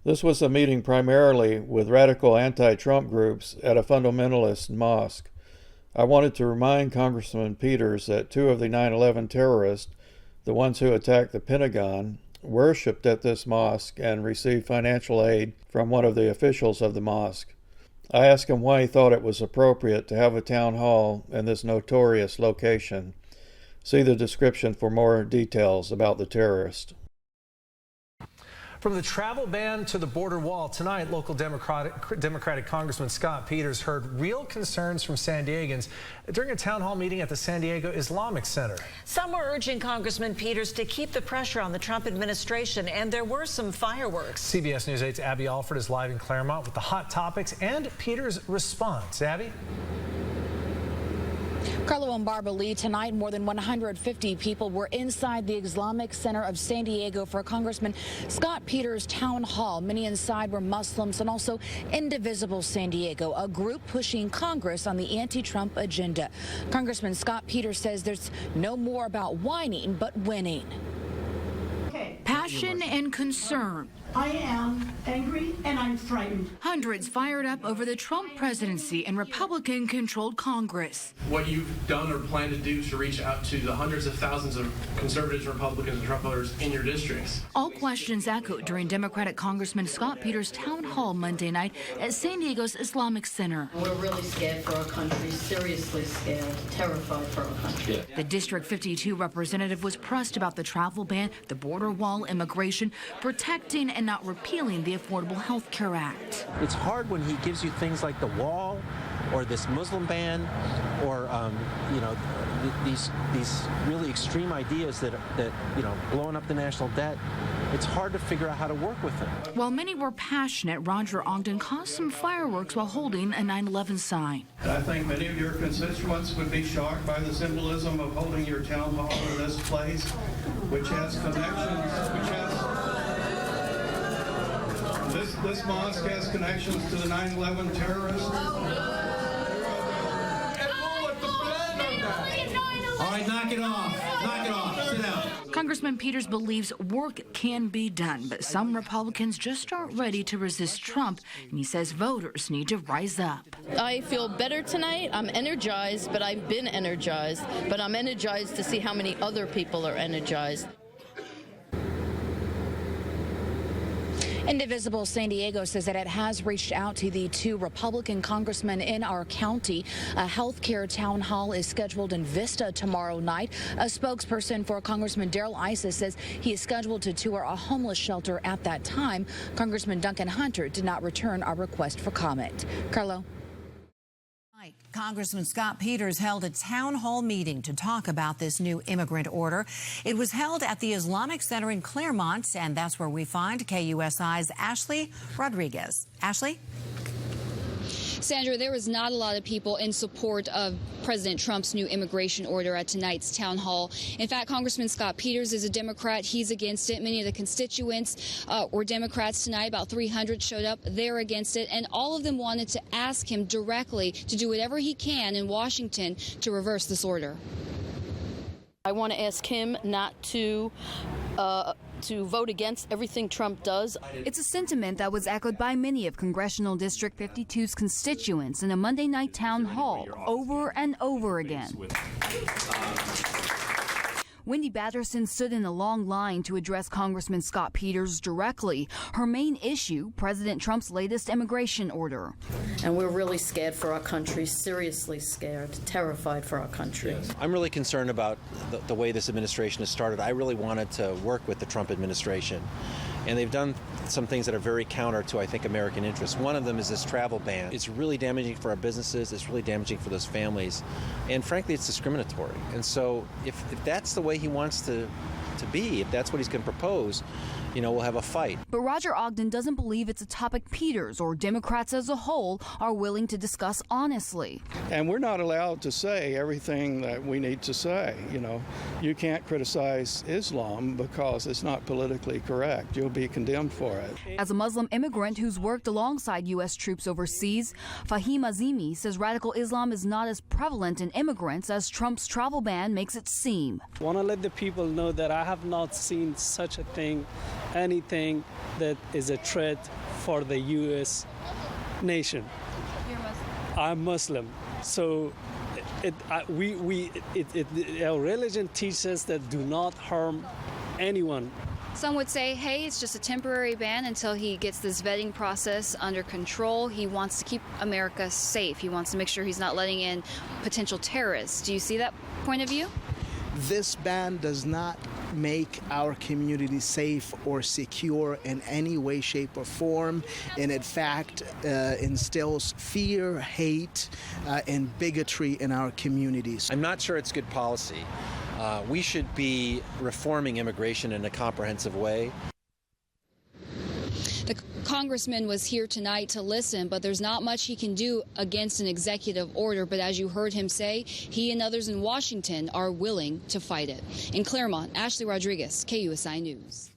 This was a meeting primarily with radical anti-Trump groups at a fundamentalist mosque. I wanted to remind Congressman Peters that two of the 9/11 terrorists, the ones who attacked the Pentagon, worshipped at this mosque and received financial aid from one of the officials of the mosque. I asked him why he thought it was appropriate to have a town hall in this notorious location. See the description for more details about the terrorist. From the travel ban to the border wall, tonight local Democratic Congressman Scott Peters heard real concerns from San Diegans during a town hall meeting at the San Diego Islamic Center. Some were urging Congressman Peters to keep the pressure on the Trump administration, and there were some fireworks. CBS News 8's Abby Alford is live in Claremont with the hot topics and Peters' response. Abby? Carlo and Barbara Lee, tonight more than 150 people were inside the Islamic Center of San Diego for Congressman Scott Peters' town hall. Many inside were Muslims and also Indivisible San Diego, a group pushing Congress on the anti-Trump agenda. Congressman Scott Peters says there's no more about whining but winning. Passion and concern. I am angry and I'm frightened. Hundreds fired up over the Trump presidency and Republican-controlled Congress. What you've done or plan to do to reach out to the hundreds of thousands of conservatives, Republicans, and Trump voters in your districts. All questions echoed during Democratic Congressman Scott Peters' town hall Monday night at San Diego's Islamic Center. We're really scared for our country, seriously scared, terrified for our country. Yeah. The District 52 representative was pressed about the travel ban, the border wall, immigration, protecting and not repealing the Affordable Health Care Act. It's hard when he gives you things like the wall or this Muslim ban or, these really extreme ideas that blowing up the national debt. It's hard to figure out how to work with him. While many were passionate, Roger Ogden caused some fireworks while holding a 9/11 sign. I think many of your constituents would be shocked by the symbolism of holding your town hall in this place, which has connections, This mosque has connections to the 9/11 terrorists. All right, knock it off. Knock it off. Sit down. Congressman Peters believes work can be done, but some Republicans just aren't ready to resist Trump, and he says voters need to rise up. I feel better tonight. I'm energized, but I've been energized. But I'm energized to see how many other people are energized. Indivisible San Diego says that it has reached out to the two Republican congressmen in our county. A health care town hall is scheduled in Vista tomorrow night. A spokesperson for Congressman Darrell Issa says he is scheduled to tour a homeless shelter at that time. Congressman Duncan Hunter did not return our request for comment. Carlo. Congressman Scott Peters held a town hall meeting to talk about this new immigrant order. It was held at the Islamic Center in Claremont, and that's where we find KUSI's Ashley Rodriguez. Ashley? Sandra, there was not a lot of people in support of President Trump's new immigration order at tonight's town hall. In fact, Congressman Scott Peters is a Democrat. He's against it. Many of the constituents were Democrats tonight. About 300 showed up. They're against it. And all of them wanted to ask him directly to do whatever he can in Washington to reverse this order. I want to ask him not to vote against everything Trump does. It's a sentiment that was echoed by many of Congressional District 52's constituents in a Monday night town hall over and over again. Wendy Batterson stood in a long line to address Congressman Scott Peters directly. Her main issue, President Trump's latest immigration order. And we're really scared for our country, seriously scared, terrified for our country. Yes. I'm really concerned about the way this administration has started. I really wanted to work with the Trump administration. And they've done some things that are very counter to, I think, American interests. One of them is this travel ban. It's really damaging for our businesses. It's really damaging for those families. And frankly, it's discriminatory. And so if that's the way he wants to be, if that's what he's going to propose, we'll have a fight. But Roger Ogden doesn't believe it's a topic Peters or Democrats as a whole are willing to discuss honestly. And we're not allowed to say everything that we need to say. You can't criticize Islam because it's not politically correct. You'll be condemned for it. As a Muslim immigrant who's worked alongside U.S. troops overseas, Fahim Azimi says radical Islam is not as prevalent in immigrants as Trump's travel ban makes it seem. I want to let the people know that I have not seen such a thing, anything that is a threat for the U.S. nation. You're Muslim. I'm Muslim, so our religion teaches us that do not harm anyone. Some would say, hey, it's just a temporary ban until he gets this vetting process under control. He wants to keep America safe. He wants to make sure he's not letting in potential terrorists. Do you see that point of view? This ban does not make our community safe or secure in any way, shape, or form, and in fact instills fear, hate, and bigotry in our communities. I'm not sure it's good policy. We should be reforming immigration in a comprehensive way. The congressman was here tonight to listen, but there's not much he can do against an executive order. But as you heard him say, he and others in Washington are willing to fight it. In Claremont, Ashley Rodriguez, KUSI News.